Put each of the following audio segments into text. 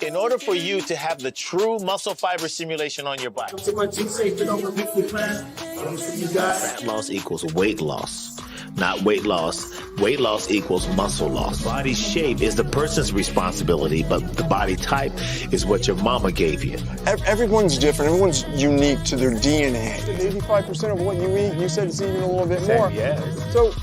in order for you to have the true muscle fiber stimulation on your body. Fat loss equals weight loss, not weight loss. Weight loss equals muscle loss. Body shape is the person's responsibility, but the body type is what your mama gave you. Everyone's different. Everyone's unique to their DNA. 85% of what you eat, you said it's even a little bit more. Yeah. So,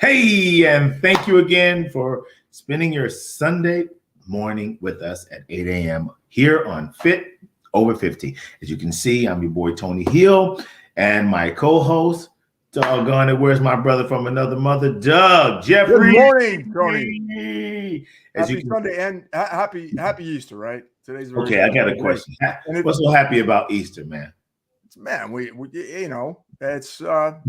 hey, and thank you again for spending your Sunday morning with us at 8 a.m. here on Fit Over 50. As you can see, I'm your boy Tony Hill, and my co-host, doggone it, where's my brother from another mother, Doug Jeffrey. good morning, Tony. As Happy Sunday and happy Easter, right? Today's very okay. I got a question. What's so happy about Easter, man? Man, we you know, it's the,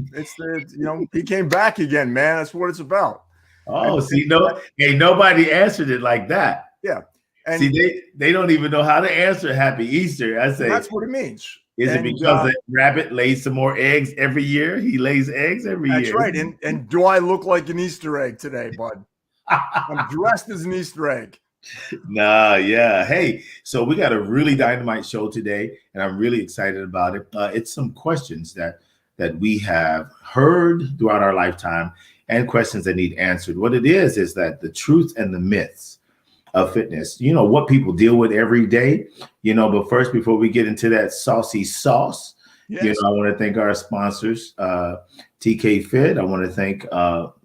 you know, he came back again, man. That's what it's about. Oh, nobody answered it like that. Yeah. And see, they don't even know how to answer Happy Easter. I say that's what it means. Is it because the rabbit lays some more eggs every year? He lays eggs every year. That's right. And do I look like an Easter egg today, bud? I'm dressed as an Easter egg. Nah, yeah. Hey, so we got a really dynamite show today, and I'm really excited about it. It's some questions that we have heard throughout our lifetime and questions that need answered. What it is that the truth and the myths of fitness, you know, what people deal with every day, you know, but first, before we get into that saucy sauce, yes, you know, I want to thank our sponsors, TK Fit. I want to thank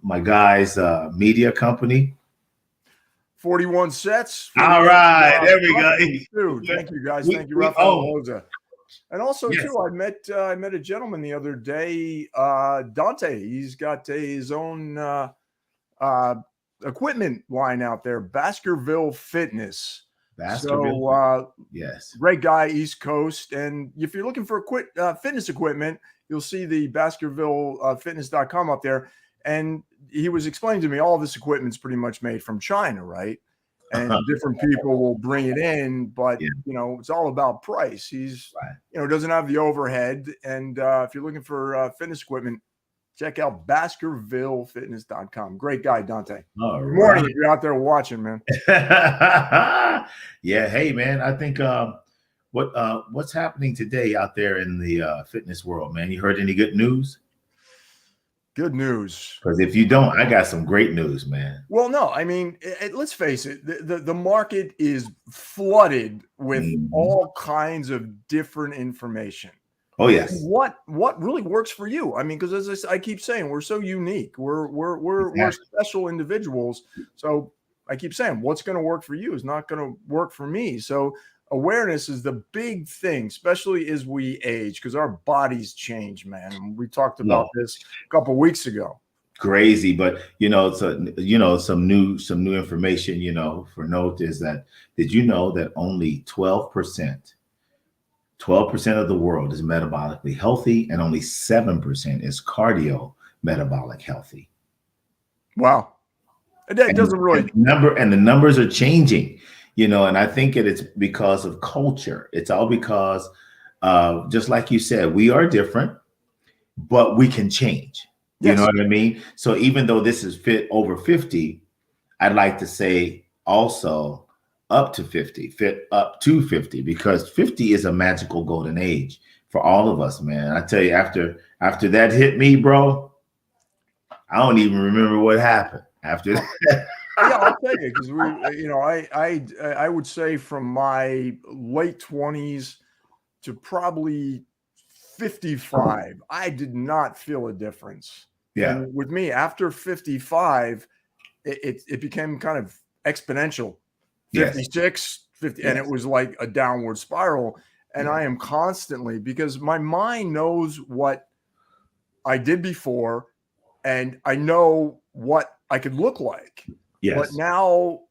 my guys, media company. 41 sets. All right, there we go. Dude, thank you guys. Thank you, Rafael Loza. And also, too, I met a gentleman the other day, Dante. He's got his own equipment line out there, Baskerville Fitness. Baskerville. Yes. Great guy, East Coast. And if you're looking for fitness equipment, you'll see the BaskervilleFitness.com up there. And he was explaining to me all this equipment's pretty much made from China, right? And different people will bring it in, but you know, it's all about price. He's you know, doesn't have the overhead. And if you're looking for fitness equipment, check out BaskervilleFitness.com. Great guy, Dante. Good morning if you're out there watching, man. Yeah, hey man, I think what's happening today out there in the fitness world, man? You heard any good news? Good news. Because if you don't, I got some great news, man. Well, no, I mean, let's face it. The market is flooded with all kinds of different information. Oh, yes. What really works for you? I mean, because as I keep saying, we're so unique. We're special individuals. So I keep saying, what's going to work for you is not going to work for me. So awareness is the big thing, especially as we age, because our bodies change, man. And we talked about this a couple of weeks ago. Crazy, but you know, some new information, you know, for note is that did you know that only 12% of the world is metabolically healthy, and only 7% is cardio metabolic healthy? Wow, that doesn't really the numbers are changing. You know, and I think it's because of culture. It's all because, just like you said, we are different, but we can change. Yes. You know what I mean? So even though this is Fit Over 50, I'd like to say also up to 50, fit up to 50, because 50 is a magical golden age for all of us, man. I tell you, after that hit me, bro, I don't even remember what happened after that. Yeah, I'll tell you, because you know, I would say from my late 20s to probably 55, I did not feel a difference. Yeah. And with me, after 55, it became kind of exponential. 56, 50, and it was like a downward spiral. And I am constantly, because my mind knows what I did before, and I know what I could look like. Yes. But now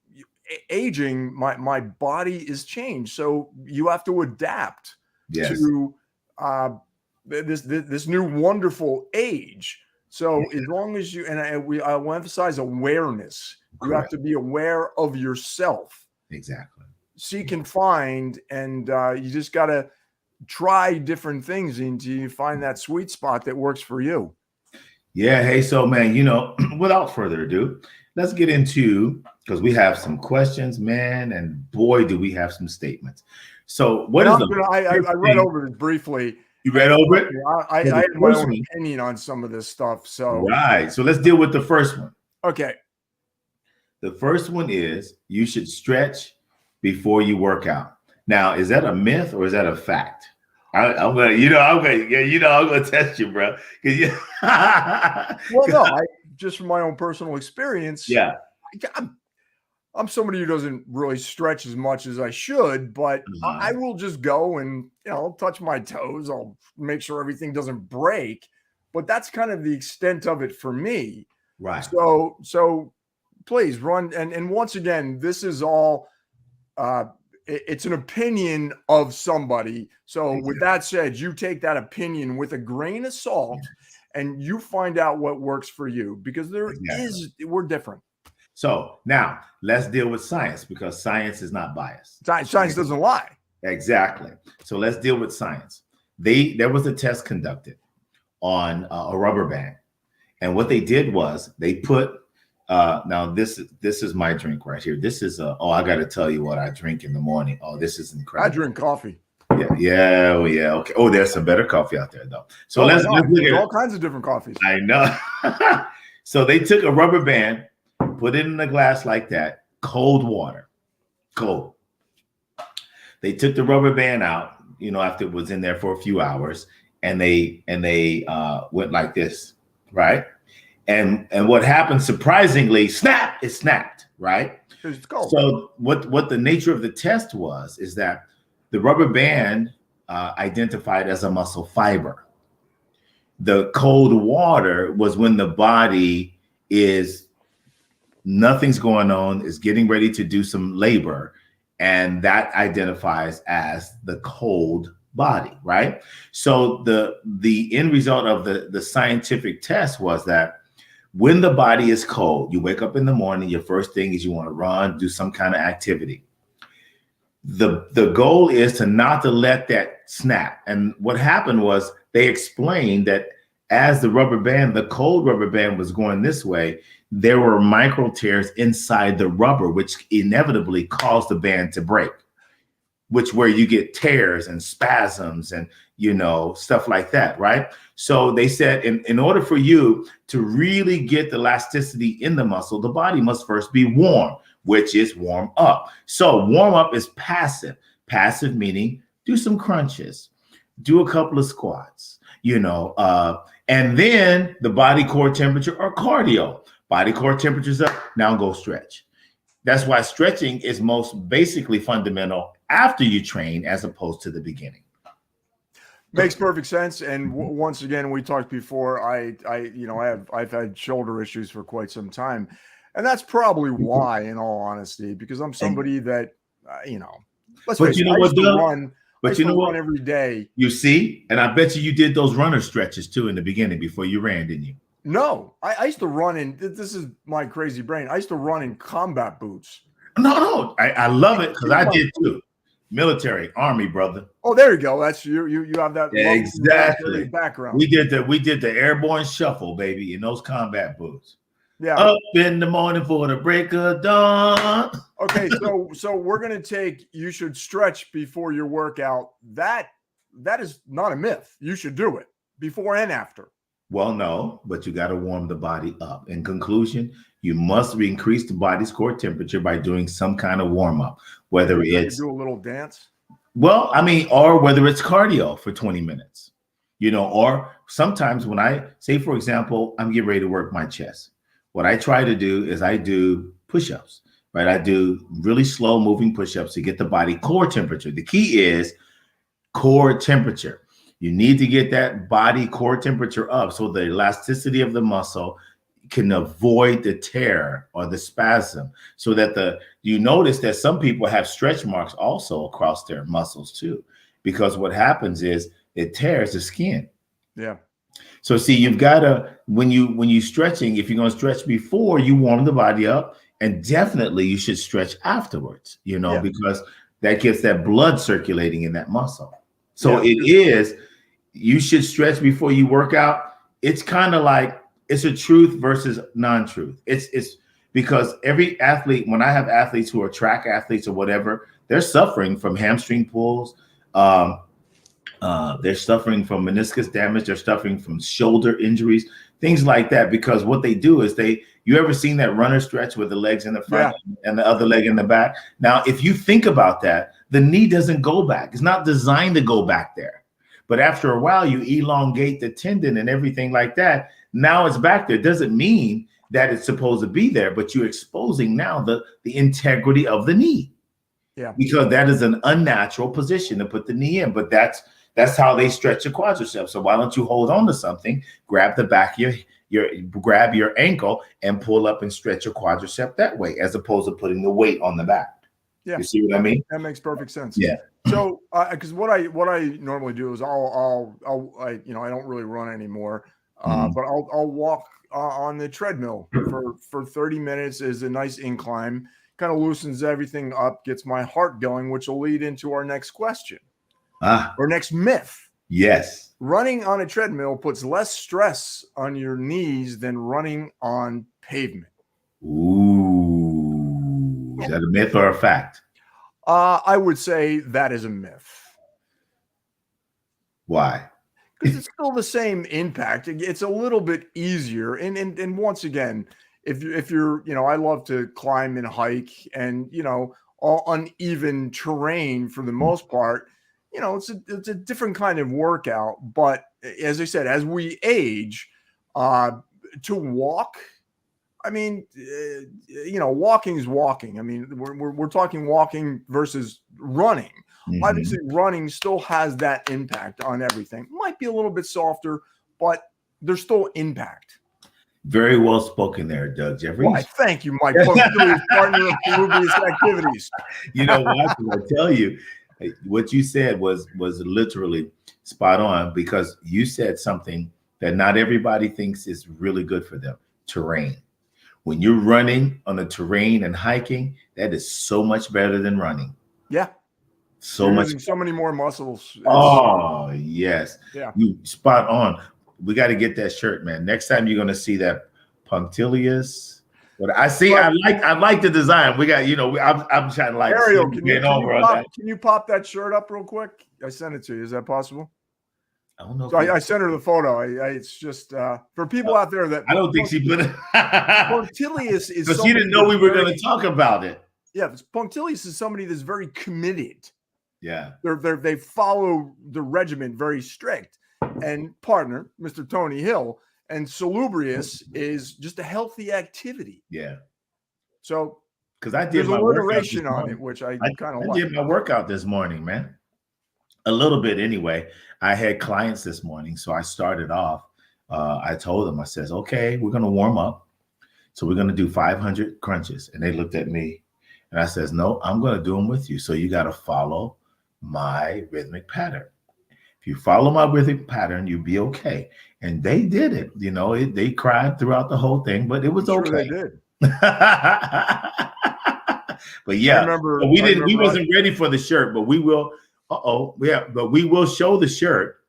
aging, my body is changed. So you have to adapt to this new wonderful age. So as long as you, and I will emphasize awareness, you have to be aware of yourself. Exactly. Seek and find, and you just got to try different things until you find that sweet spot that works for you. Yeah. Hey, so man, without further ado, let's get into, because we have some questions, man, and boy, do we have some statements. So, what is the I first read thing over it briefly. you read over it? I So the had my first own one, opinion on some of this stuff. So, right. So let's deal with the first one. okay. The first one is you should stretch before you work out. Now, is that a myth or is that a fact? I'm gonna, I'm gonna test you, bro. You, Well, no, just from my own personal experience. yeah, I'm somebody who doesn't really stretch as much as I should, but I uh-huh. will just go and I'll touch my toes. I'll make sure everything doesn't break, but that's kind of the extent of it for me. Right. So please run. And once again, this is all it's an opinion of somebody. So Exactly. with that said, you take that opinion with a grain of salt and you find out what works for you, because we're different. So now let's deal with science, because science is not biased. Science doesn't lie. Exactly. So let's deal with science. There was a test conducted on a rubber band, and what they did was they put now this is my drink right here. This is I got to tell you what I drink in the morning. Oh, this is incredible. I drink coffee. Yeah. Okay. Oh, there's some better coffee out there though. So let's look at all kinds of different coffees. I know. So they took a rubber band, put it in a glass like that, cold water, cold. They took the rubber band out, after it was in there for a few hours, and they went like this, right? And what happened, surprisingly, it snapped, right? It's cold. So what the nature of the test was is that the rubber band identified as a muscle fiber. The cold water was when the body is, nothing's going on, is getting ready to do some labor, and that identifies as the cold body, right? So the end result of the scientific test was that when the body is cold, you wake up in the morning, your first thing is you want to run, do some kind of activity. The goal is to not to let that snap. And what happened was they explained that as the cold rubber band was going this way, there were micro tears inside the rubber, which inevitably caused the band to break, where you get tears and spasms and, stuff like that, right? So they said in order for you to really get the elasticity in the muscle, the body must first be warm, which is warm up. So warm up is passive. Passive meaning do some crunches, do a couple of squats, and then the body core temperature or cardio. Body core temperature's up, now go stretch. That's why stretching is most basically fundamental after you train as opposed to the beginning. Makes perfect sense. And once again, we talked before, I've had shoulder issues for quite some time. And that's probably why, in all honesty, because I'm somebody that, let's face it, I used to run every day. You see? And I bet you did those runner stretches too in the beginning before you ran, didn't you? No, I used to run in, this is my crazy brain. I used to run in combat boots. No, I love it because I did too. Military, Army, brother. Oh, there you go. That's you have that exactly background. We did the airborne shuffle, baby, in those combat boots. Yeah. Up in the morning for the break of dawn. Okay, so we're gonna take, you should stretch before your workout. That is not a myth. You should do it before and after. Well, no, but you got to warm the body up. In conclusion, you must increase the body's core temperature by doing some kind of warm up, whether it's do a little dance. Well, or whether it's cardio for 20 minutes, or sometimes when I say, for example, I'm getting ready to work my chest. What I try to do is I do push-ups, right? I do really slow moving push-ups to get the body core temperature. The key is core temperature. You need to get that body core temperature up so the elasticity of the muscle can avoid the tear or the spasm, so that you notice that some people have stretch marks also across their muscles too, because what happens is it tears the skin. Yeah. So see, you've got to, when you stretching, if you're going to stretch before, you warm the body up, and definitely you should stretch afterwards, because that gets that blood circulating in that muscle. So you should stretch before you work out. It's kind of like it's a truth versus non-truth. It's because every athlete, when I have athletes who are track athletes or whatever, they're suffering from hamstring pulls. They're suffering from meniscus damage. They're suffering from shoulder injuries, things like that. Because what they do is you ever seen that runner stretch with the legs in the front and the other leg in the back? Now, if you think about that, the knee doesn't go back. It's not designed to go back there. But after a while, you elongate the tendon and everything like that. Now it's back there. It doesn't mean that it's supposed to be there, but you're exposing now the integrity of the knee. Yeah. Because that is an unnatural position to put the knee in. But that's how they stretch your quadriceps. So why don't you hold on to something, grab the back of grab your ankle and pull up and stretch your quadricep that way, as opposed to putting the weight on the back. Yeah. You see what I mean? That makes perfect sense. Yeah. So, because what I normally do is I don't really run anymore, but I'll walk on the treadmill for 30 minutes. Is a nice incline, kind of loosens everything up, gets my heart going, which will lead into our next question, or next myth. Yes. Running on a treadmill puts less stress on your knees than running on pavement. Ooh, is that a myth or a fact? I would say that is a myth. Why? Because it's still the same impact. It's a little bit easier. And once again, if you're, I love to climb and hike and, all uneven terrain for the most part, it's a different kind of workout. But as I said, as we age, to walk, I mean, walking is walking. I mean, we're talking walking versus running. Mm-hmm. Obviously, running still has that impact on everything. Might be a little bit softer, but there's still impact. Very well spoken there, Doug Jeffries. Why, thank you, my partner of Peruvian activities. You know what? I tell you, what you said was literally spot on, because you said something that not everybody thinks is really good for them: terrain. When you're running on the terrain and hiking, that is so much better than running. Yeah. So much. So many more muscles. Oh, yes. Yeah. You spot on. We got to get that shirt, man. Next time you're going to see that punctilious. But I see, I like the design. We got, I'm trying to like. Ariel, can you pop that shirt up real quick? I sent it to you. Is that possible? I don't know. So I sent her the photo. It's just for people out there that I don't think she put it. Punctilious is because she didn't know we were going to talk about it. Yeah, punctilious is somebody that's very committed. Yeah, they follow the regimen very strict. And partner, Mr. Tony Hill, and salubrious is just a healthy activity. Yeah. So because I did there's alliteration on it, which I kind of like. I did my workout this morning, man. A little bit anyway. I had clients this morning, so I started off. I told them, I says, okay, we're going to warm up. So we're going to do 500 crunches. And they looked at me and I says, no, I'm going to do them with you. So you got to follow my rhythmic pattern. If you follow my rhythmic pattern, you'll be okay. And they did it. They cried throughout the whole thing, but it was okay. They did. But yeah, we wasn't ready for the shirt, but we will. But we will show the shirt,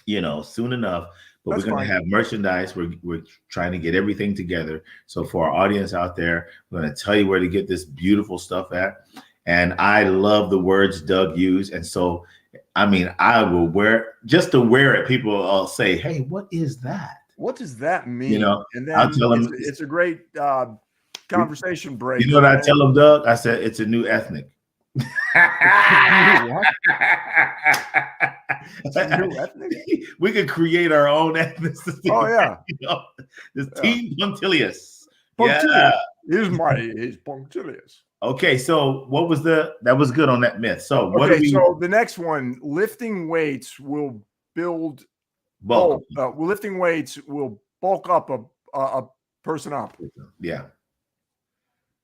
soon enough. But we're going to have merchandise. We're trying to get everything together. So for our audience out there, we're going to tell you where to get this beautiful stuff at. And I love the words Doug used. And so, I mean, I will wear just to wear it. People will say, hey, what is that? What does that mean? And then I'll tell them it's a great conversation break. You know what I tell them, Doug? I said, it's a new ethnic. We could create our own ethnicity. Oh yeah, this team punctilious. Yeah, he's punctilious. Okay, so that was good on that myth. So so the next one, lifting weights will build bulk. Lifting weights will bulk up a person up. Yeah.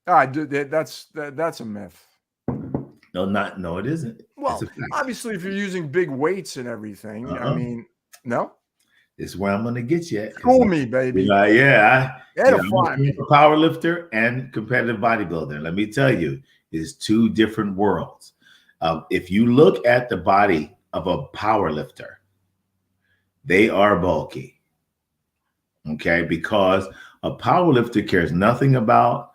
That's a myth. No, it isn't. Well, obviously, if you're using big weights and everything, I mean, no. This is where I'm going to get you at. Fool me, baby. I'm a power lifter and competitive bodybuilder. Let me tell you, it's two different worlds. If you look at the body of a power lifter, they are bulky. Okay, because a power lifter cares nothing about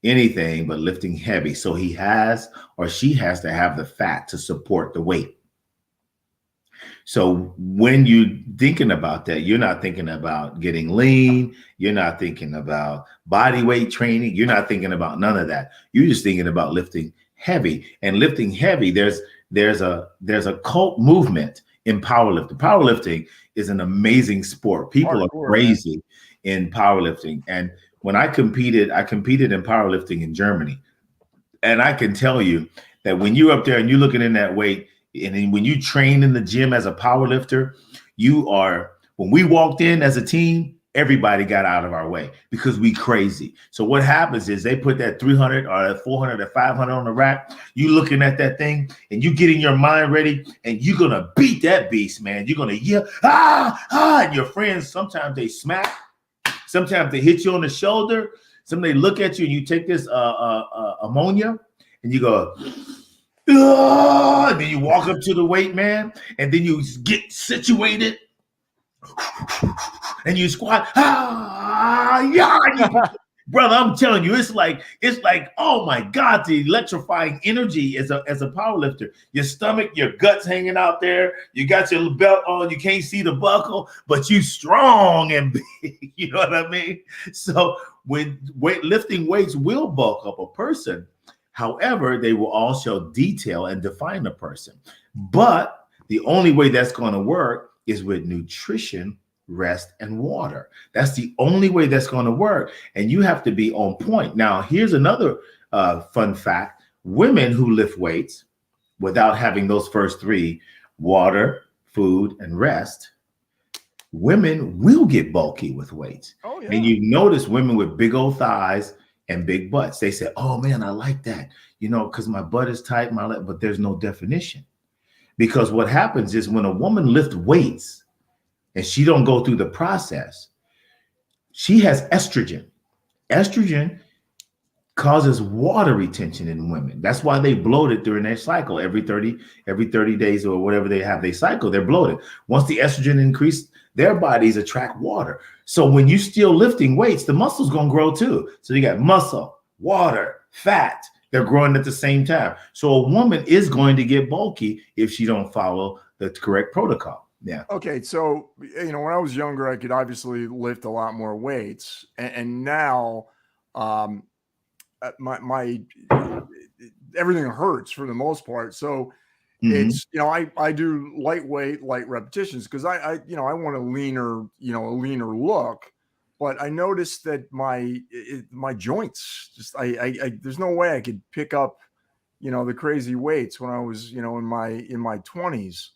anything but lifting heavy. So he has or she has to have the fat to support the weight. So when you're thinking about that, you're not thinking about getting lean. You're not thinking about body weight training. You're not thinking about none of that. You're just thinking about lifting heavy. And lifting heavy, there's a cult movement in powerlifting. Powerlifting is an amazing sport. People are crazy in powerlifting. And when I competed in powerlifting in Germany. And I can tell you that when you're up there and you're looking in that weight, and then when you train in the gym as a power lifter, when we walked in as a team, everybody got out of our way because we crazy. So what happens is they put that 300 or 400 or 500 on the rack. You looking at that thing and you getting your mind ready and you're going to beat that beast, man. You're going to yell, and your friends, sometimes they smack. Sometimes they hit you on the shoulder. Somebody look at you and you take this ammonia and you go, and then you walk up to the weight, man, and then you get situated and you squat. Brother, I'm telling you, it's like, oh my God, the electrifying energy as a power lifter. Your stomach, your guts hanging out there. You got your belt on. You can't see the buckle, but you strong and big. You know what I mean? So when lifting weights will bulk up a person. However, they will also detail and define a person. But the only way that's going to work is with nutrition, rest, and water. That's the only way that's going to work. And you have to be on point. Now, here's another fun fact. Women who lift weights without having those first three, water, food, and rest, women will get bulky with weights. Oh, yeah. And you notice women with big old thighs and big butts. They say, oh man, I like that, because my butt is tight, but there's no definition. Because what happens is when a woman lifts weights and she don't go through the process, she has estrogen. Estrogen causes water retention in women. That's why they bloated during their cycle. Every 30 days or whatever they cycle, they're bloated. Once the estrogen increased, their bodies attract water. So when you're still lifting weights, the muscle's going to grow too. So you got muscle, water, fat. They're growing at the same time. So a woman is going to get bulky if she don't follow the correct protocol. Yeah. Okay. So, when I was younger, I could obviously lift a lot more weights. And now my everything hurts for the most part. So it's, I do lightweight, light repetitions because I want a leaner look. But I noticed that my joints just I there's no way I could pick up the crazy weights when I was in my 20s.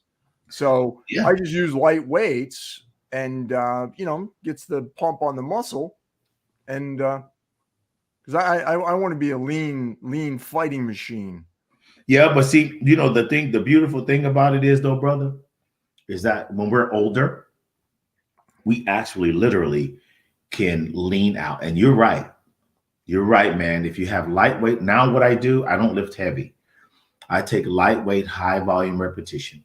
So yeah. I just use light weights and gets the pump on the muscle, and because I want to be a lean fighting machine. Yeah, but see, the beautiful thing about it is though, brother, is that when we're older, we actually literally can lean out. And you're right. You're right, man. If you have lightweight, now what I do, I don't lift heavy. I take lightweight, high volume repetition,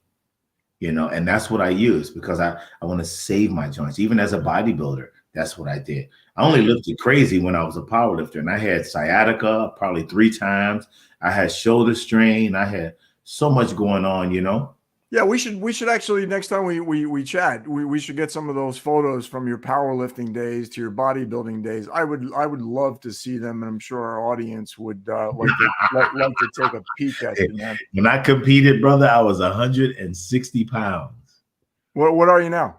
and that's what I use because I want to save my joints. Even as a bodybuilder, that's what I did. I only lifted crazy when I was a power lifter, and I had sciatica probably 3 times. I had shoulder strain. I had so much going on, Yeah, we should actually next time we chat, we should get some of those photos from your powerlifting days to your bodybuilding days. I would love to see them, and I'm sure our audience would like to take a peek at them. Man. When I competed, brother, I was 160 pounds. What are you now?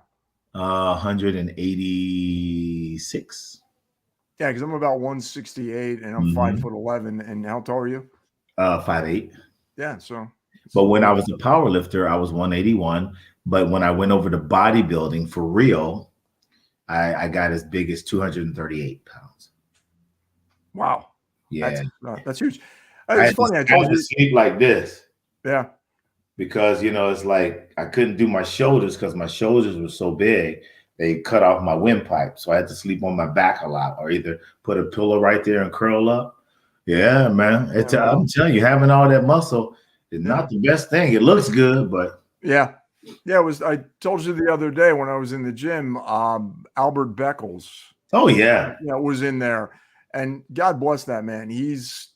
186. Yeah, because I'm about 168 and I'm 5'11". And how tall are you? 5'8". Yeah, so. But when I was a power lifter, I was 181. But when I went over to bodybuilding for real, I got as big as 238 pounds. Wow. Yeah. That's huge. It's funny. I told you to sleep like this. Yeah. Because, it's like I couldn't do my shoulders because my shoulders were so big. They cut off my windpipe. So I had to sleep on my back a lot or either put a pillow right there and curl up. Yeah, man. I'm telling you, having all that muscle is not the best thing. It looks good, but yeah. Yeah, it was. I told you the other day when I was in the gym, Albert Beckles, Oh yeah, was in there, and God bless that man. He's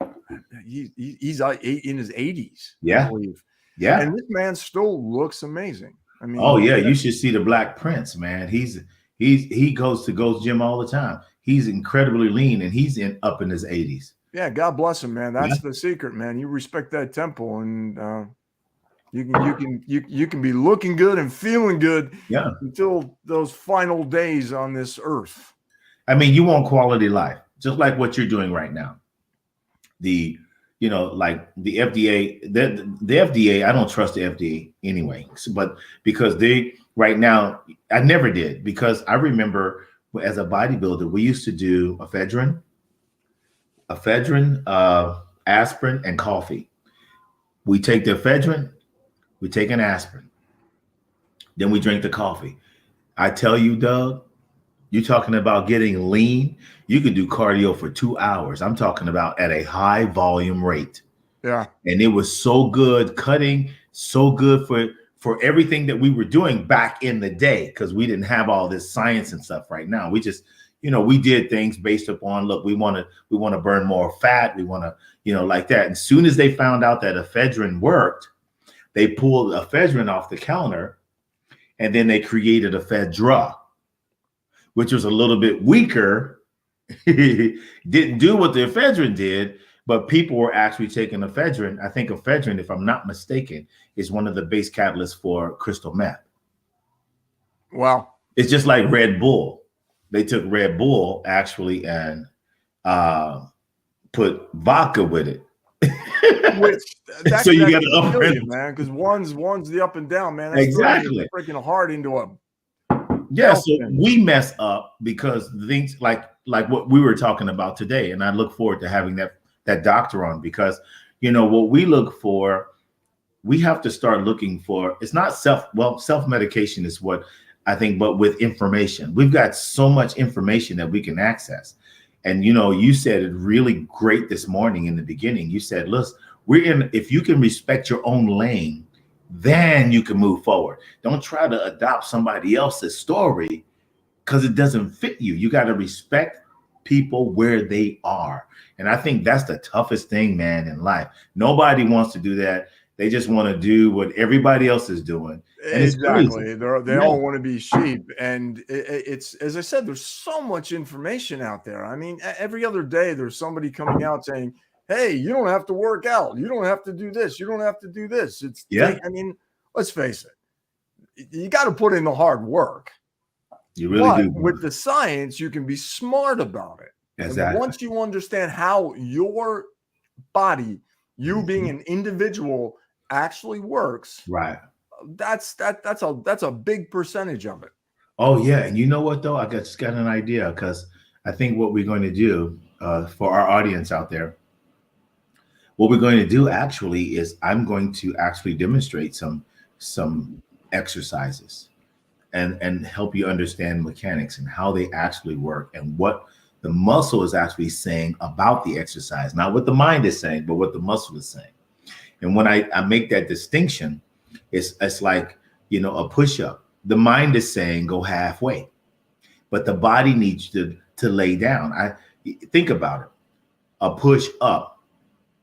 in his 80s, I yeah, believe, yeah. and this man still looks amazing. I Oh mean, yeah, you should see the Black Prince, man. He goes to Ghost Gym all the time. He's incredibly lean, and he's up in his 80s. yeah, God bless him, man. Yeah, That's the secret, man. You respect that temple, and you can be looking good and feeling good yeah. until those final days on this earth. I mean, you want quality life, just like what you're doing right now. The like the FDA, the FDA, I don't trust the FDA anyway. But because they right now, I never did, because I remember as a bodybuilder, we used to do ephedrine, aspirin, and coffee. We take the ephedrine, we take an aspirin, then we drink the coffee. I tell you, Doug, you're talking about getting lean. You could do cardio for 2 hours. I'm talking about at a high volume rate. Yeah. And it was so good cutting, so good for everything that we were doing back in the day, because we didn't have all this science and stuff right now. We just, we did things based upon, look, we want to burn more fat. We want to, like that. And as soon as they found out that ephedrine worked, they pulled ephedrine off the counter, and then they created ephedra, which was a little bit weaker. Didn't do what the ephedrine did, but people were actually taking ephedrine. I think ephedrine, if I'm not mistaken, is one of the base catalysts for crystal meth. Wow. It's just like Red Bull. They took Red Bull actually and put vodka with it. Which so you got to up you, man, because one's the up and down, man. That's exactly freaking heart into a so we mess up because things like what we were talking about today, and I look forward to having that doctor on, because what we look for, we have to start looking for, it's not self-medication is what I think, but with information. We've got so much information that we can access. And you said it really great this morning in the beginning. You said, listen, if you can respect your own lane, then you can move forward. Don't try to adopt somebody else's story because it doesn't fit you. You got to respect people where they are. And I think that's the toughest thing, man, in life. Nobody wants to do that. They just want to do what everybody else is doing. And exactly. They all want to be sheep. And it's, as I said, there's so much information out there. I mean, every other day there's somebody coming out saying, hey, you don't have to work out. You don't have to do this. You don't have to do this. I mean, let's face it. You got to put in the hard work. You really do. With the science, you can be smart about it. Exactly. And once you understand how your body, you being an individual, actually works, right? That's a big percentage of it. Oh yeah, and you know what though? I just got an idea, because I think what we're going to do for our audience out there, what we're going to do actually is I'm going to actually demonstrate some exercises and help you understand mechanics and how they actually work and what the muscle is actually saying about the exercise, not what the mind is saying, but what the muscle is saying. And when I make that distinction, it's like, a push-up. The mind is saying go halfway, but the body needs to lay down. Think about it. A push up.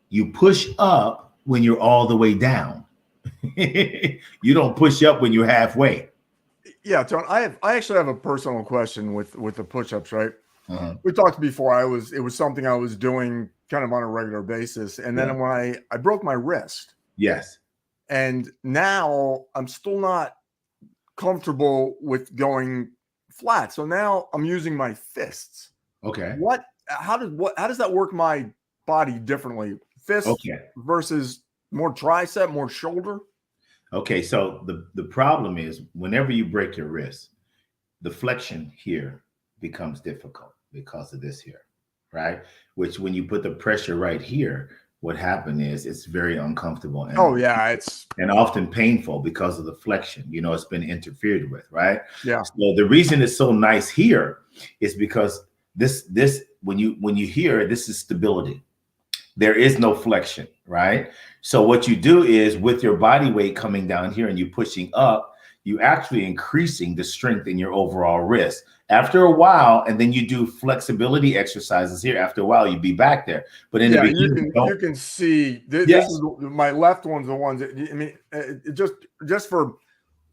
You push up when you're all the way down. You don't push up when you're halfway. Yeah, Tony, I actually have a personal question with the push-ups, right? Uh-huh. We talked before. It was something I was doing kind of on a regular basis. And then when I broke my wrist. Yes. And now I'm still not comfortable with going flat. So now I'm using my fists. Okay. How does that work my body differently? Fists versus more tricep, more shoulder? Okay. So the problem is whenever you break your wrist, the flexion here becomes difficult because of this here, right? Which when you put the pressure right here, what happened is it's very uncomfortable. And, and often painful because of the flexion. It's been interfered with, right? Yeah. So the reason it's so nice here is because this when you hear this is stability. There is no flexion, right? So what you do is with your body weight coming down here and you pushing up, you actually increasing the strength in your overall wrist. After a while, and then you do flexibility exercises here. After a while, you be back there. But in the beginning, you can see this, yes. this is my left one's the ones that, I mean, just for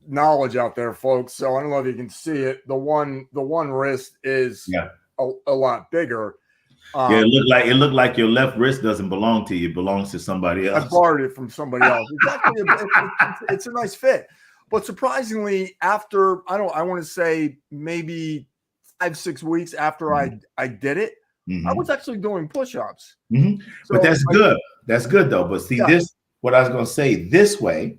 knowledge out there, folks. So I don't know if you can see it. The one wrist is a lot bigger. Yeah, it looked like your left wrist doesn't belong to you; it belongs to somebody else. I borrowed it from somebody else. It's actually it's a nice fit, but surprisingly, after I want to say maybe 5-6 weeks after I did it, I was actually doing push-ups. So but that's good. That's good though. But see, this what I was going to say. This way,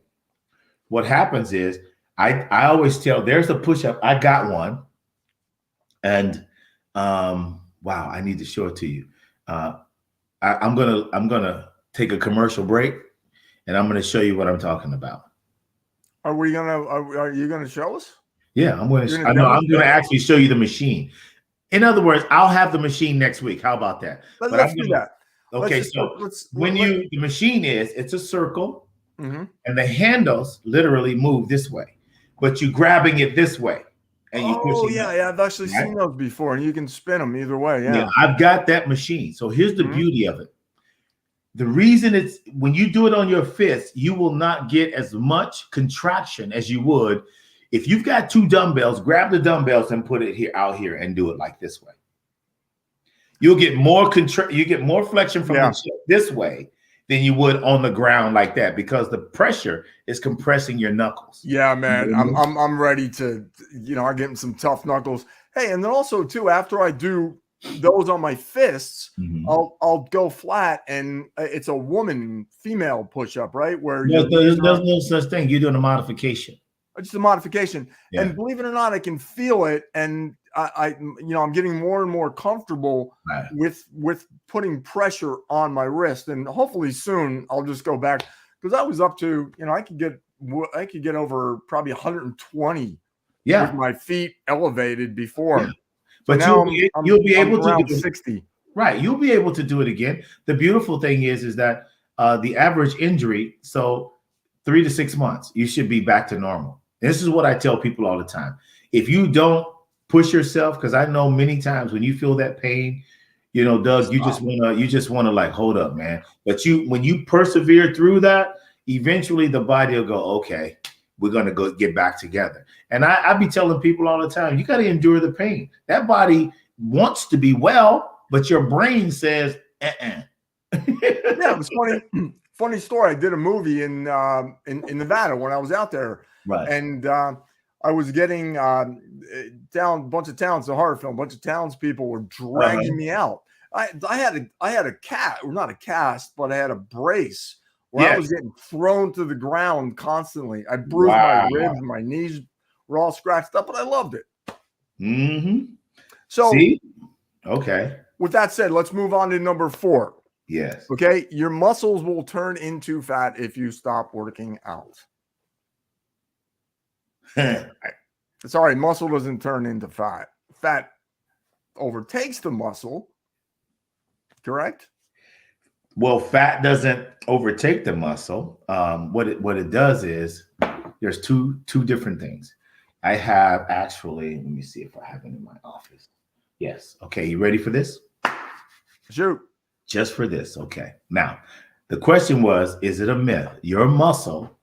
what happens is I always tell. There's a push-up. I got one, and wow, I need to show it to you. I'm gonna take a commercial break, and I'm gonna show you what I'm talking about. Are you gonna show us? Yeah, I'm gonna actually show you the machine. In other words, I'll have the machine next week. How about that? Let's do that. Okay, the machine it's a circle, and the handles literally move this way, but you're grabbing it this way. And you push I've actually seen those before, and you can spin them either way. Yeah, I've got that machine. So here's the beauty of it. The reason it's when you do it on your fists, you will not get as much contraction as you would if you've got 2 dumbbells. Grab the dumbbells and put it out here and do it like this way. You'll get more flexion from the chest this way than you would on the ground like that, because the pressure is compressing your knuckles. Yeah, man. I'm ready to, I'm getting some tough knuckles. Hey, and then also too, after I do those on my fists, I'll go flat, and it's a female push-up, right? Where there's no such thing. You're doing a modification. Just a modification. Yeah. And believe it or not, I can feel it. And I'm getting more and more comfortable with putting pressure on my wrist. And hopefully soon I'll just go back, because I was up to, I could get over probably 120 with my feet elevated before. Yeah. But so you'll be able to do 60. Right. You'll be able to do it again. The beautiful thing is that the average injury, so 3 to 6 months, you should be back to normal. This is what I tell people all the time. If you don't push yourself, because I know many times when you feel that pain, Doug, you just wanna like, hold up, man. But when you persevere through that, eventually the body will go, okay, we're gonna go get back together. And I be telling people all the time, you got to endure the pain. That body wants to be well, but your brain says, Yeah, it was funny. Funny story. I did a movie in Nevada when I was out there. Right. And I was getting down a bunch of towns, the horror film, a bunch of townspeople were dragging me out. I had a cast, or not a cast, but I had a brace where I was getting thrown to the ground constantly. I bruised my ribs, my knees were all scratched up, but I loved it. So, okay. With that said, let's move on to number 4. Yes. Okay. Your muscles will turn into fat if you stop working out. Sorry, muscle doesn't turn into fat. Fat overtakes the muscle. Correct? Well, fat doesn't overtake the muscle. What it does is there's two different things. I have actually, let me see if I have it in my office. Yes. Okay. You ready for this? Shoot. Just for this. Okay. Now, the question was, is it a myth? Your muscle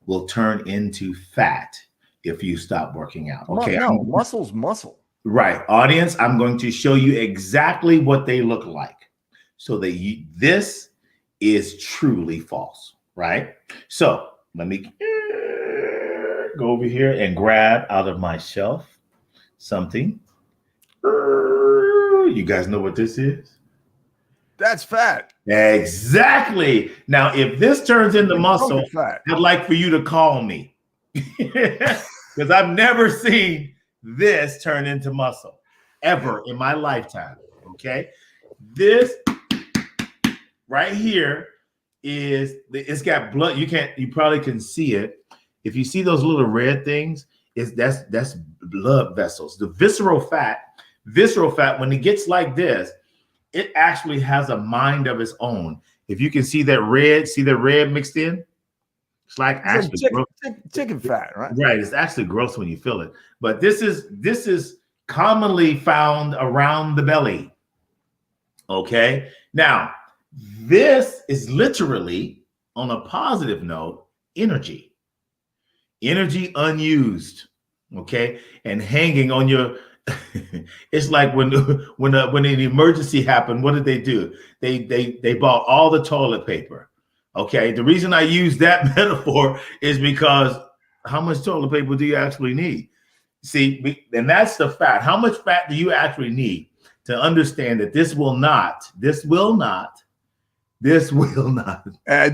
will turn into fat if you stop working out. Okay. No, muscle's muscle. Right. Audience, I'm going to show you exactly what they look like so that this is truly false. Right. So let me go over here and grab out of my shelf something. You guys know what this is? That's fat. Exactly. Now, if this turns into muscle, I'd like for you to call me because I've never seen this turn into muscle ever in my lifetime. Okay. This right here it's got blood. You probably can see it. If you see those little red things, that's blood vessels. The visceral fat, when it gets like this, it actually has a mind of its own. If you can see that red mixed in, it's like actually chicken fat, right? Right. It's actually gross when you feel it. But this is commonly found around the belly. Okay. Now, this is literally, on a positive note, energy unused. Okay. And hanging on your, it's like when an emergency happened, what did they do? They bought all the toilet paper. Okay. The reason I use that metaphor is because how much toilet paper do you actually need? See, and that's the fat. How much fat do you actually need to understand that this will not. It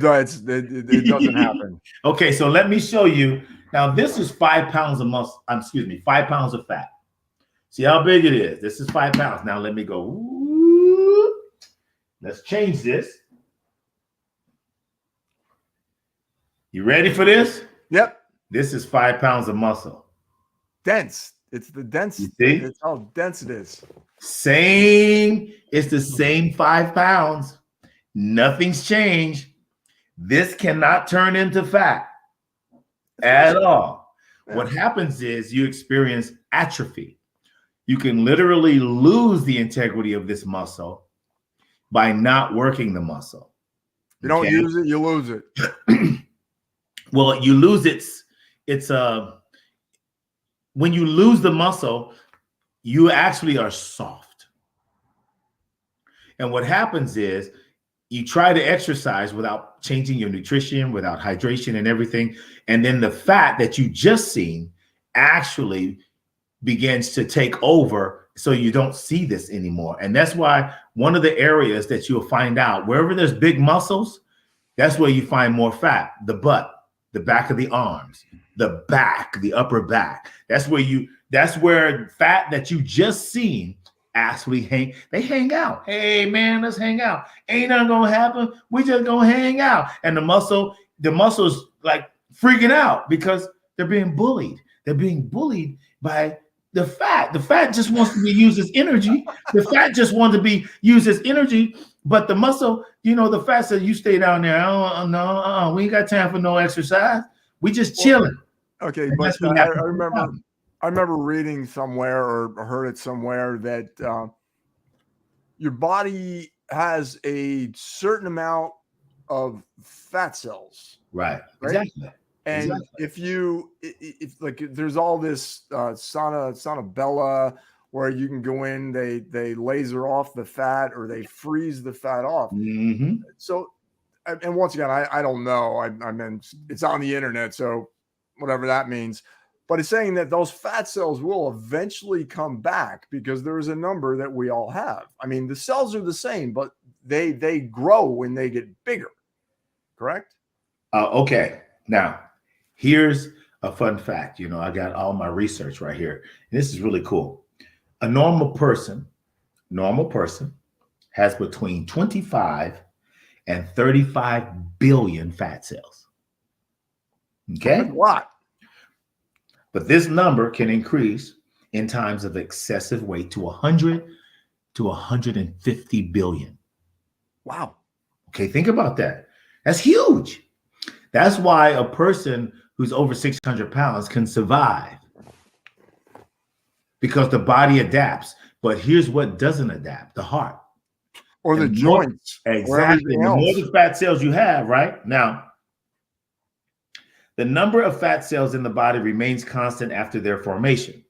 doesn't happen. Okay, so let me show you. Now, this is 5 pounds of muscle. 5 pounds of fat. See how big it is. This is 5 pounds. Now let me go. Ooh. Let's change this. You ready for this? Yep. This is 5 pounds of muscle. Dense. It's the dense. You see? It's how dense it is. Same. It's the same 5 pounds. Nothing's changed. This cannot turn into fat at all. Yeah. What happens is you experience atrophy. You can literally lose the integrity of this muscle by not working the muscle. You don't use it, you lose it. Well, you lose it's when you lose the muscle, you actually are soft. And what happens is you try to exercise without changing your nutrition, without hydration and everything. And then the fat that you just seen actually begins to take over, so you don't see this anymore. And that's why one of the areas that you'll find out, wherever there's big muscles, that's where you find more fat. The butt, the back of the arms, the back, the upper back. That's where fat that you just seen actually hang out. Hey man, let's hang out. Ain't nothing gonna happen. We just gonna hang out. And the muscle's like freaking out because they're being bullied. They're being bullied by the fat. The fat just wants to be used as energy. The fat just wants to be used as energy. But the muscle, the fat says, you stay down there. We ain't got time for no exercise. We just chilling. Okay, and but I remember reading somewhere or heard it somewhere that your body has a certain amount of fat cells. Right? Exactly. And if like there's all this sauna bella where you can go in, they laser off the fat or they freeze the fat off. Mm-hmm. So, and once again, I don't know. I mean, it's on the internet, so whatever that means. But it's saying that those fat cells will eventually come back because there is a number that we all have. I mean, the cells are the same, but they grow when they get bigger. Correct? Okay. Now, here's a fun fact. I got all my research right here. And this is really cool. A normal person has between 25 and 35 billion fat cells. Okay? That's a lot. But this number can increase in times of excessive weight to 100 to 150 billion. Wow. Okay, think about that. That's huge. That's why a person who's over 600 pounds can survive, because the body adapts. But here's what doesn't adapt: the heart or the joints. Exactly. The more the fat cells you have, right? Now, the number of fat cells in the body remains constant after their formation.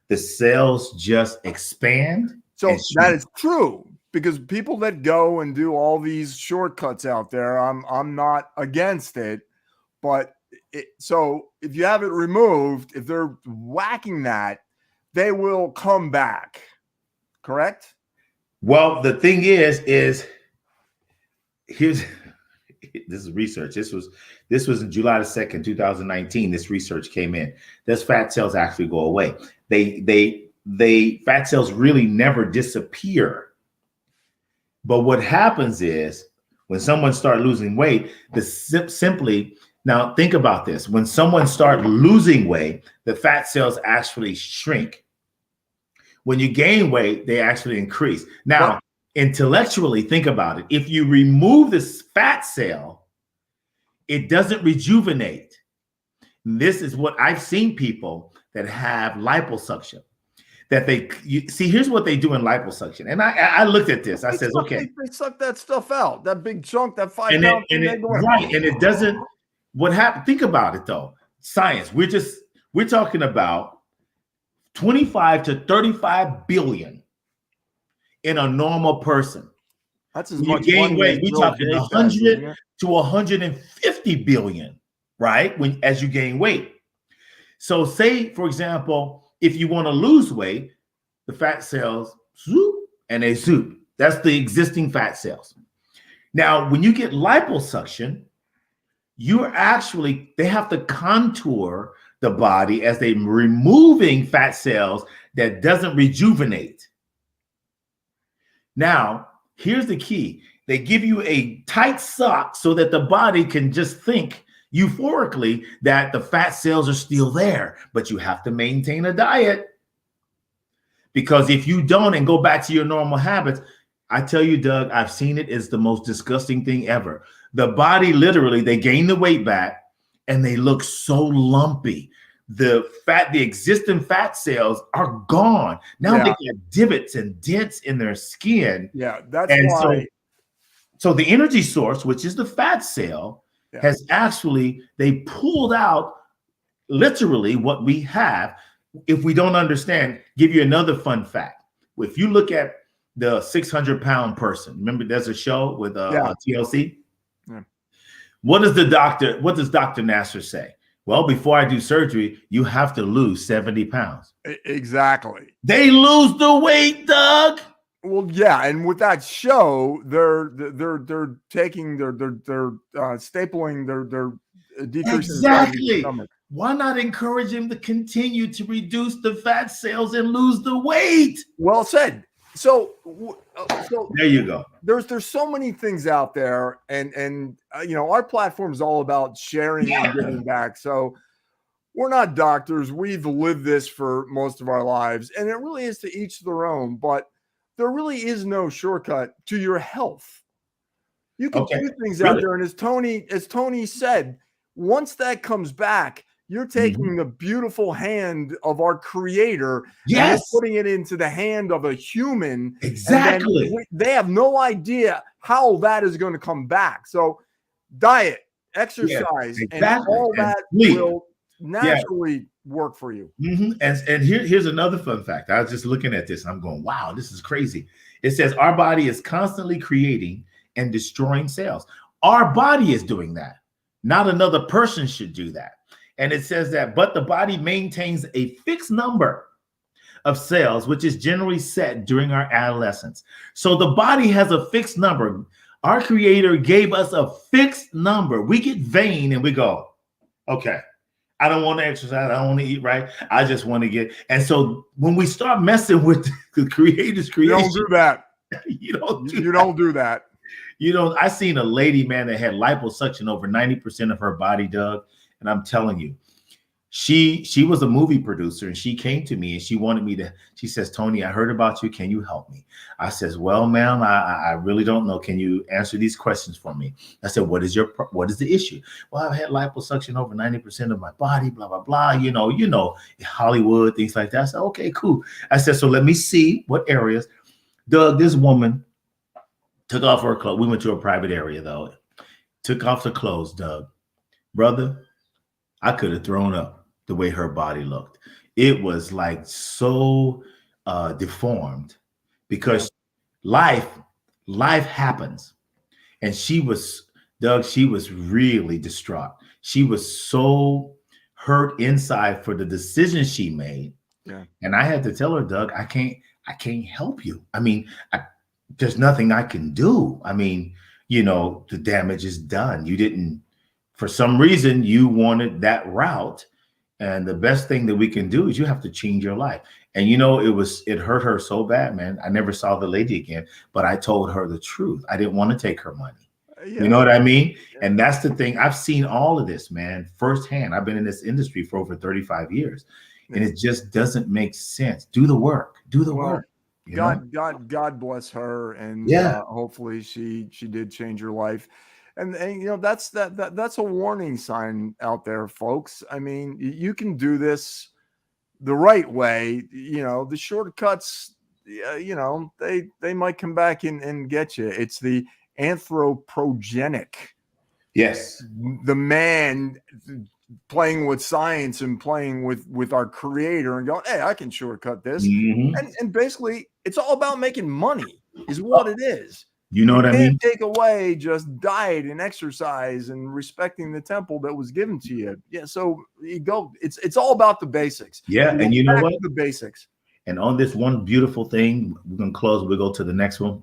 The cells just expand. So that is true, because people that go and do all these shortcuts out there, I'm not against it, but so if you have it removed, if they're whacking that, they will come back. Correct? Well, the thing is here's this is research. This was in July 2nd, 2019. This research came in. Those fat cells actually go away. They fat cells really never disappear. But what happens is when someone starts losing weight, now think about this. When someone starts losing weight, the fat cells actually shrink. When you gain weight, they actually increase. Now, Intellectually, think about it. If you remove this fat cell, it doesn't rejuvenate. This is what I've seen people that have liposuction. That see, here's what they do in liposuction. And I looked at this. I said, okay. They suck that stuff out. That big chunk, that 5 pound thing. Right. And it doesn't, what happened? Think about it though. Science. We're talking about 25 to 35 billion in a normal person. That's as you much gain weight. We're talking 100 says, to 150 billion, right? As you gain weight. So say, for example, if you want to lose weight, the fat cells zoop and they zoop. That's the existing fat cells. Now, when you get liposuction, they have to contour the body as they're removing fat cells that doesn't rejuvenate. Now, here's the key. They give you a tight sock so that the body can just think euphorically that the fat cells are still there, but you have to maintain a diet. Because if you don't and go back to your normal habits, I tell you, Doug, I've seen it. It's the most disgusting thing ever. The body literally, they gain the weight back and they look so lumpy. The existing fat cells are gone. Now they get divots and dents in their skin. Yeah, that's why. So the energy source, which is the fat cell, has actually, they pulled out literally what we have. If we don't understand, give you another fun fact. If you look at the 600-pound person, remember there's a show with TLC? Yeah. What does Dr. Nasser say? Well, before I do surgery, you have to lose 70 pounds. Exactly. They lose the weight, Doug. Well, yeah, and with that show, they're taking they're stapling they're decreasing exactly. The stomach. Why not encourage him to continue to reduce the fat cells and lose the weight? Well said. So there you go. There's so many things out there, and our platform is all about sharing and giving back. So we're not doctors. We've lived this for most of our lives, and it really is to each their own. But there really is no shortcut to your health. You can do things out there, and as Tony said, once that comes back, you're taking the beautiful hand of our creator and putting it into the hand of a human. Exactly. They have no idea how that is going to come back. So diet, exercise, and all that will naturally work for you. And here's another fun fact. I was just looking at this. I'm going, wow, this is crazy. It says our body is constantly creating and destroying cells. Our body is doing that. Not another person should do that. And it says that, but the body maintains a fixed number of cells, which is generally set during our adolescence. So the body has a fixed number. Our creator gave us a fixed number. We get vain and we go, okay, I don't want to exercise. I don't want to eat right. I just want to get. And so when we start messing with the creator's creation, you don't do that. You don't do that. I seen a lady, man, that had liposuction over 90% of her body, Doug. And I'm telling you, she was a movie producer, and she came to me and she says, Tony, I heard about you. Can you help me? I says, well, ma'am, I really don't know. Can you answer these questions for me? I said, what is the issue? Well, I've had liposuction over 90% of my body, blah, blah, blah. You know, Hollywood, things like that. I said, okay, cool. I said, so let me see what areas. Doug, this woman took off her clothes. We went to a private area though. Took off the clothes, Doug. Brother, I could have thrown up the way her body looked. It was like so deformed because life happens. And she was really distraught. She was so hurt inside for the decision she made. Yeah. And I had to tell her, Doug, I can't help you. I mean, there's nothing I can do. I mean, the damage is done. For some reason, you wanted that route. And the best thing that we can do is you have to change your life. And, it hurt her so bad, man. I never saw the lady again, but I told her the truth. I didn't want to take her money. You know what I mean? Yeah. And that's the thing. I've seen all of this, man, firsthand. I've been in this industry for over 35 years, and it just doesn't make sense. Do the work. Do the work. You know? God bless her, and Yeah. hopefully she did change her life. And you know, that's a warning sign out there, folks. I mean, you can do this the right way. You know, the shortcuts, you know, they might come back and get you. It's the anthropogenic, Yes. the man playing with science and playing with our creator and going, hey, I can shortcut this. Mhm. And basically it's all about making money is what it is. You know You what I can't mean? take away just diet and exercise and respecting the temple that was given to you. Yeah, so you go, it's all about the basics. Yeah. And you know Back what? to the basics. And on this one beautiful thing, we're gonna close. We'll go to the next one.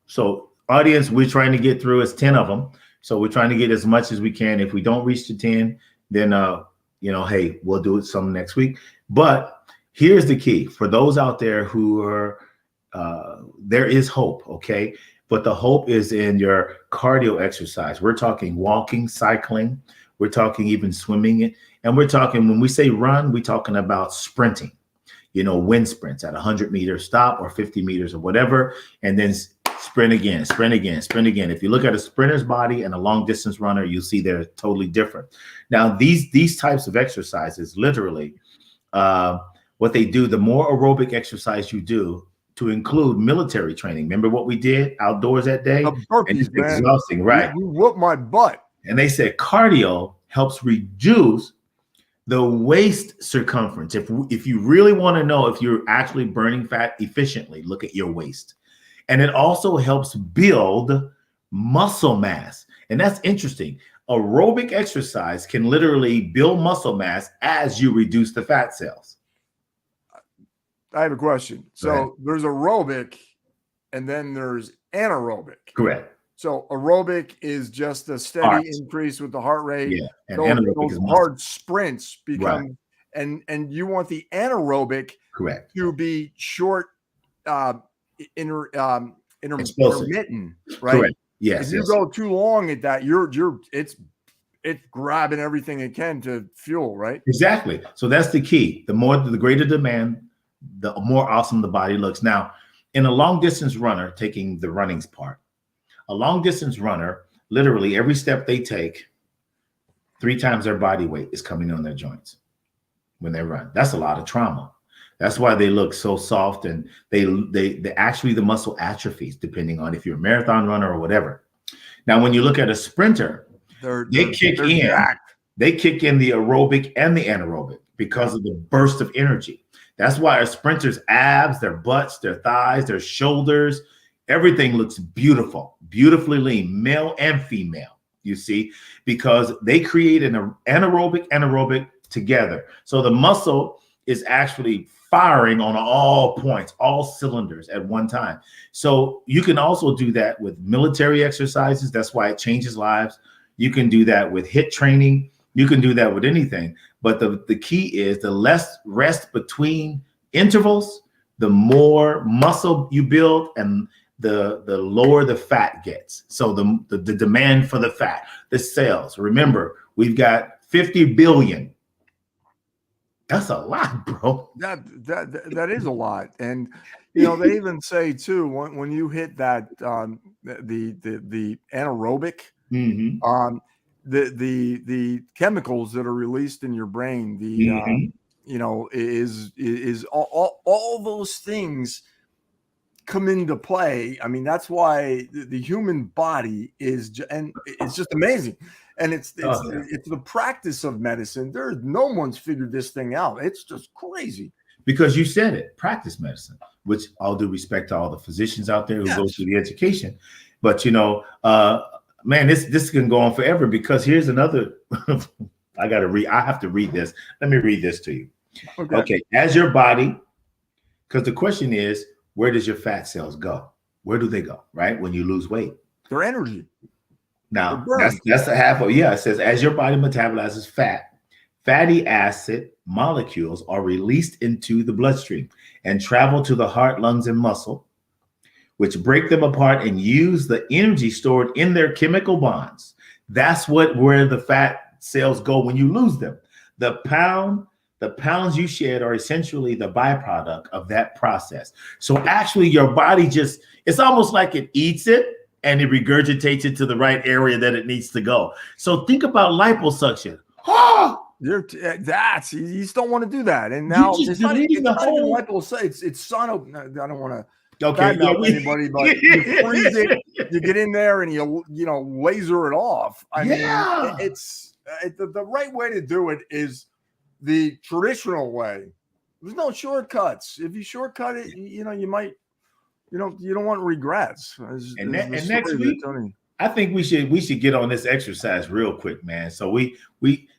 So audience, we're trying to get through. It's 10 of them. So we're trying to get as much as we can. If we don't reach the 10, then you know, hey, we'll do it some next week. But here's the key for those out there who are there is hope, okay? But the hope is in your cardio exercise. We're talking walking, cycling, we're talking even swimming, and we're talking when we say run, we're talking about sprinting. You know, wind sprints at 100 meters stop or 50 meters or whatever, and then sprint again, sprint again, sprint again. If you look at a sprinter's body and a long distance runner, you'll see they're totally different. Now, these types of exercises, literally, what they do, the more aerobic exercise you do, to include military training. Remember what we did outdoors that day? The burpees, and it's man. exhausting, right? You whoop my butt. And they said cardio helps reduce the waist circumference. If you really want to know if you're actually burning fat efficiently, look at your waist. And it also helps build muscle mass. And that's interesting. Aerobic exercise can literally build muscle mass as you reduce the fat cells. I have a question. So there's aerobic and then there's anaerobic. Correct. So aerobic is just a steady increase with the heart rate. Yeah, and anaerobic those hard sprints become, and you want the anaerobic correct to be short, intermittent, right? Correct. Yes. If you go too long at that, it's grabbing everything it can to fuel, right? Exactly. So that's the key. The greater demand, the more awesome the body looks. Now, in a long distance runner, taking the running's part. A long distance runner, literally every step they take, 3 times their body weight is coming on their joints when they run. That's a lot of trauma. That's why they look so soft, and they actually the muscle atrophies depending on if you're a marathon runner or whatever. Now, when you look at a sprinter, they kick in the aerobic and the anaerobic because of the burst of energy. That's why a sprinter's abs, their butts, their thighs, their shoulders, everything looks beautiful, beautifully lean, male and female, you see, because they create an anaerobic together. So the muscle is actually firing on all points, all cylinders at one time. So you can also do that with military exercises. That's why it changes lives. You can do that with HIIT training. You can do that with anything. But the key is the less rest between intervals, the more muscle you build, and the lower the fat gets. So the demand for the fat, the cells. Remember, we've got 50 billion. That's a lot, bro. That is a lot. And you know, they even say too, when you hit that the anaerobic, the chemicals that are released in your brain, you know, is all those things come into play. I mean, that's why the human body and it's just amazing. And it's the practice of medicine. No one's figured this thing out. It's just crazy. Because you said it, practice medicine, which all due respect to all the physicians out there who go through the education. But you know, man, this can go on forever, because here's another. I have to read this. Let me read this to you. Okay. As your body, because the question is, where does your fat cells go? Where do they go? Right? When you lose weight, their energy. Now that's a half of, it says, as your body metabolizes fat, fatty acid molecules are released into the bloodstream and travel to the heart, lungs, and muscle, which break them apart and use the energy stored in their chemical bonds. That's where the fat cells go when you lose them. The pound the pounds you shed are essentially the byproduct of that process. So actually your body just, it's almost like it eats it and it regurgitates it to the right area that it needs to go. So think about liposuction. Oh, you just don't want to do that. And you now just it's not deleting the even whole. liposuction. It's sono. I don't want to Okay, badmouth anybody, but you freeze it, you get in there, and you laser it off. I mean, it's the right way to do it is the traditional way. There's no shortcuts. If you shortcut it, you might, you don't want regrets. And next week, I think we should get on this exercise real quick, man. So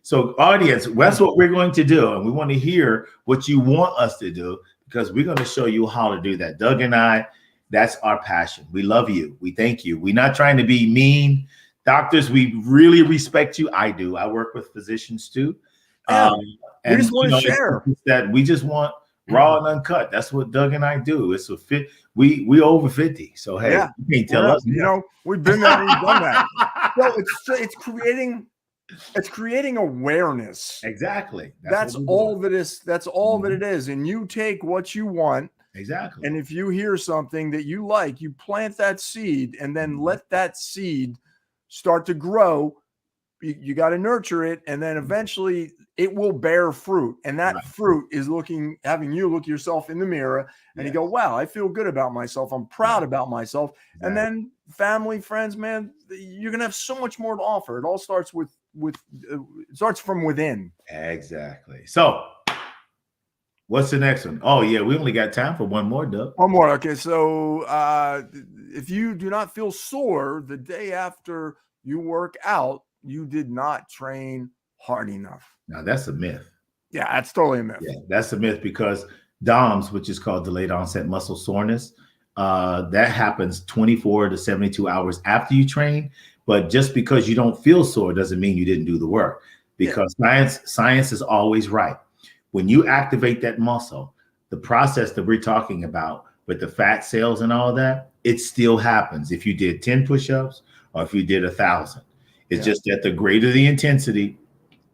so audience, that's what we're going to do, and we want to hear what you want us to do, because we're going to show you how to do that. Doug and I, that's our passion. We love you. We thank you. We're not trying to be mean. Doctors, we really respect you. I do. I work with physicians too. And we just want to share that. We just want raw and uncut. That's what Doug and I do. It's a fit. We over 50. So hey, you can't tell us. We've been there and done that. So it's creating awareness. Exactly. That's all that is. That's all that it is. And you take what you want. Exactly. And if you hear something that you like, you plant that seed and then let that seed start to grow. You got to nurture it, and then eventually it will bear fruit. And that fruit is having you look yourself in the mirror and you go, wow, I feel good about myself. I'm proud about myself. Exactly. And then family, friends, man, you're going to have so much more to offer. It all starts it starts from within. Exactly. So what's the next one? Oh yeah. We only got time for one more, Doug. One more. Okay. So if you do not feel sore the day after you work out, you did not train hard enough. Now that's a myth. Yeah, that's totally a myth. Yeah, that's a myth, because DOMS, which is called delayed onset muscle soreness, that happens 24 to 72 hours after you train. But just because you don't feel sore doesn't mean you didn't do the work, because science is always right. When you activate that muscle, the process that we're talking about with the fat cells and all that, it still happens if you did 10 push-ups or if you did 1,000. It's just that the greater the intensity,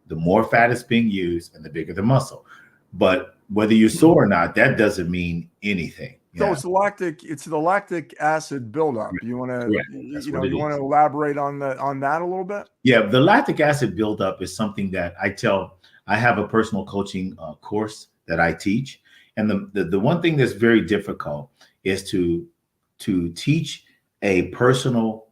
the more fat is being used and the bigger the muscle. But whether you're sore or not, that doesn't mean anything. So it's the lactic acid buildup. You want to elaborate on that a little bit? Yeah, the lactic acid buildup is something that I have a personal coaching course that I teach. And the one thing that's very difficult is to teach a personal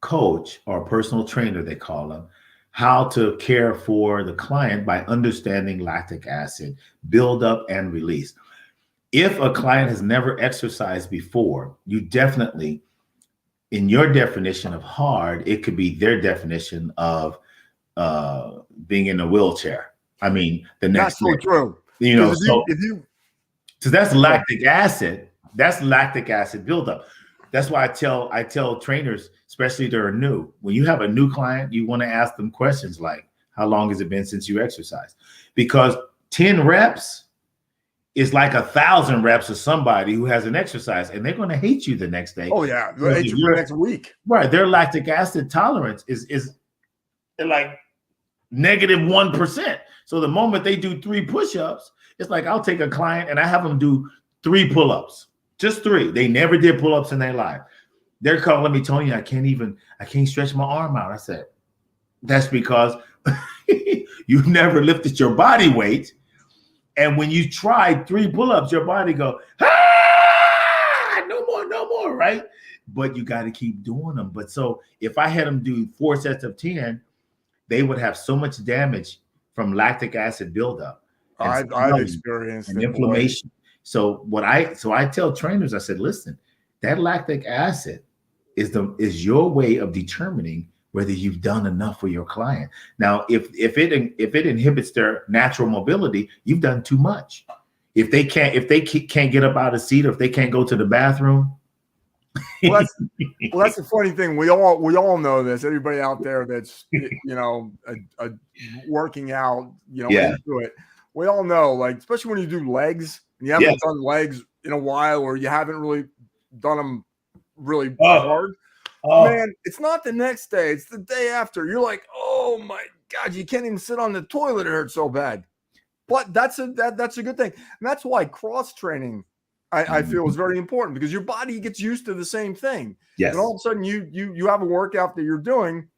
coach or a personal trainer, they call them, how to care for the client by understanding lactic acid buildup and release. If a client has never exercised before, you definitely, in your definition of hard, it could be their definition of being in a wheelchair. I mean, the next. That's so true. So that's lactic acid. That's lactic acid buildup. That's why I tell trainers, especially that are new, when you have a new client, you want to ask them questions like, how long has it been since you exercised? Because 10 reps is like 1,000 reps of somebody who hasn't exercised, and they're going to hate you the next day. Oh yeah, they'll hate you the next week. Right, their lactic acid tolerance is like -1%. So the moment they do 3 push-ups, it's like I'll take a client and I have them do 3 pull-ups. Just 3. They never did pull-ups in their life. They're calling me, Tony, I can't stretch my arm out. I said, that's because you've never lifted your body weight. And when you try 3 pull-ups, your body go, no more, right? But you got to keep doing them. But so if I had them do 4 sets of 10, they would have so much damage from lactic acid buildup. I've experienced and inflammation. So I tell trainers, I said, listen, that lactic acid is your way of determining whether you've done enough for your client. Now, if it inhibits their natural mobility, you've done too much. If they can't get up out of the seat, or if they can't go to the bathroom. Well, that's the funny thing. We all know this. Everybody out there that's working out, into it. We all know, like, especially when you do legs and you haven't done legs in a while, or you haven't really done them really hard. Man, it's not the next day. It's the day after. You're like, oh my God, you can't even sit on the toilet. It hurts so bad. But that's a good thing. And that's why cross training, I feel, is very important, because your body gets used to the same thing. Yes. And all of a sudden you have a workout that you're doing,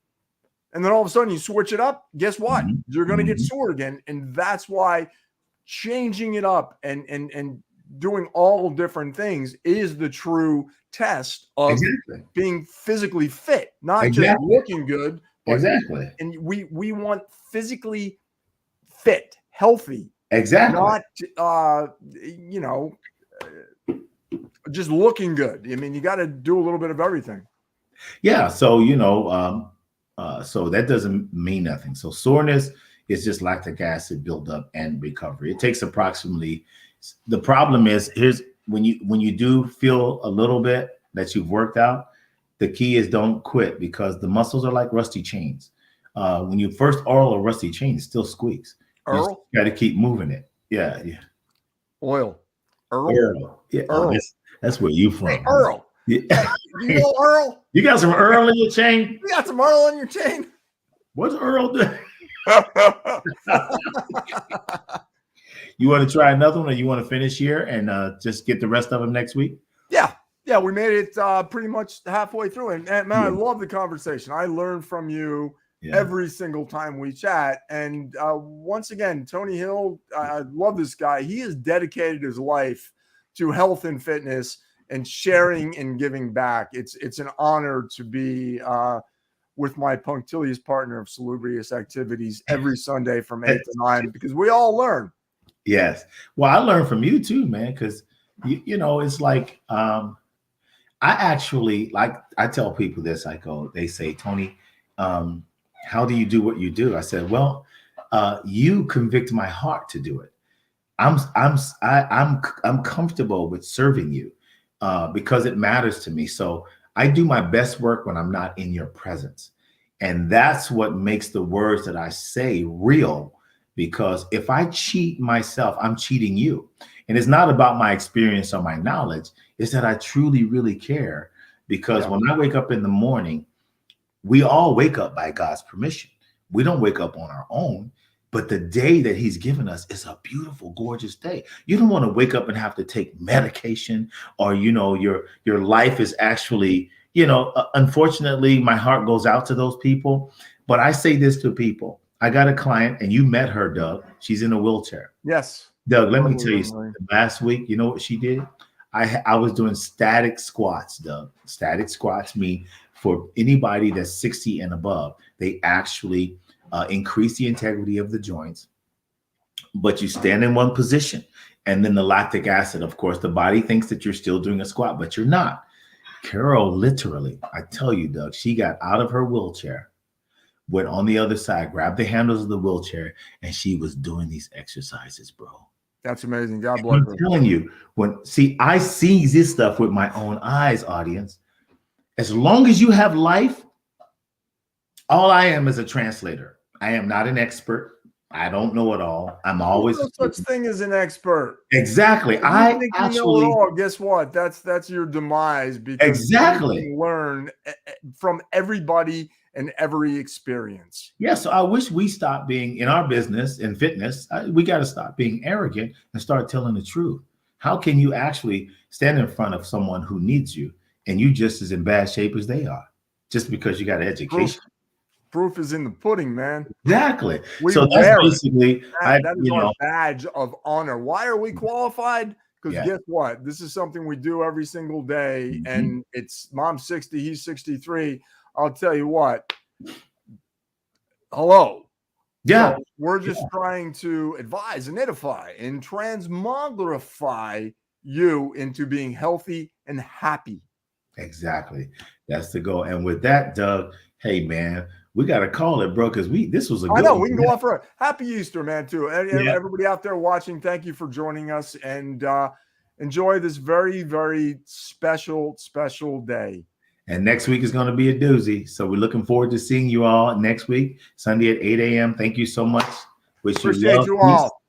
and then all of a sudden you switch it up. Guess what? You're going to get sore again. And that's why changing it up and doing all different things is the true test of being physically fit, not just looking good. But and we want physically fit, healthy. Not, just looking good. I mean, you got to do a little bit of everything. Yeah. So, so that doesn't mean nothing. So soreness is just lactic acid buildup and recovery. It takes approximately, the problem is, here's when you do feel a little bit that you've worked out, the key is don't quit, because the muscles are like rusty chains. When you first oil a rusty chain, it still squeaks. You got to keep moving it. Yeah. Oil. Earl. Yeah. Earl. That's where you from. Hey, Earl. Yeah. You know Earl? You got some Earl in your chain? You got some Earl in your chain? What's Earl doing? You want to try another one, or you want to finish here and just get the rest of them next week? Yeah, we made it pretty much halfway through. And man, I love the conversation. I learn from you every single time we chat. And once again, Tony Hill, I love this guy. He has dedicated his life to health and fitness and sharing and giving back. It's an honor to be with my punctilious partner of salubrious activities every Sunday from 8 to 9, because we all learn. Yes. Well, I learned from you too, man, because it's like I actually, like, I tell people this. They say, Tony, how do you do what you do? I said, well, you convict my heart to do it. I'm comfortable with serving you because it matters to me. So I do my best work when I'm not in your presence. And that's what makes the words that I say real, because if I cheat myself, I'm cheating you. And it's not about my experience or my knowledge. It's that I truly, really care, because when I wake up in the morning, we all wake up by God's permission. We don't wake up on our own, but the day that he's given us is a beautiful, gorgeous day. You don't want to wake up and have to take medication, or, your life is actually, unfortunately, my heart goes out to those people. But I say this to people. I got a client, and you met her, Doug. She's in a wheelchair. Yes. Doug, let me tell you something. Last week, you know what she did? I was doing static squats, Doug. Static squats mean for anybody that's 60 and above, they actually increase the integrity of the joints. But you stand in one position, and then the lactic acid, of course, the body thinks that you're still doing a squat, but you're not. Carol, literally, I tell you, Doug, she got out of her wheelchair, went on the other side, grabbed the handles of the wheelchair, and she was doing these exercises, bro. That's amazing. God bless her. I'm telling you, I see this stuff with my own eyes, audience. As long as you have life, all I am is a translator. I am not an expert. I don't know it all. I'm always no such thing as an expert. Exactly. I think you know it all. Guess what? That's your demise, because you can learn from everybody and every experience. Yeah, so I wish we stopped being, in our business in fitness, we got to stop being arrogant and start telling the truth. How can you actually stand in front of someone who needs you and you just as in bad shape as they are, just because you got an education? Proof is in the pudding, man. Exactly. So that's basically that is our badge of honor. Why are we qualified? Because guess what? This is something we do every single day, and it's mom's 60, he's 63. I'll tell you what. Hello. Yeah. So we're just trying to advise and edify and transmogrify you into being healthy and happy. Exactly. That's the goal. And with that, Doug, hey, man, we got to call it, bro, because this was a good I know. one. We can go on for a happy Easter, man, too. Everybody out there watching, thank you for joining us, and enjoy this very, very special, special day. And next week is going to be a doozy. So we're looking forward to seeing you all next week, Sunday at 8 a.m. Thank you so much. Appreciate you all.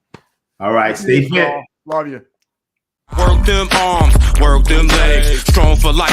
All right. Stay fit. Love you. Work them arms, work them legs, strong for life.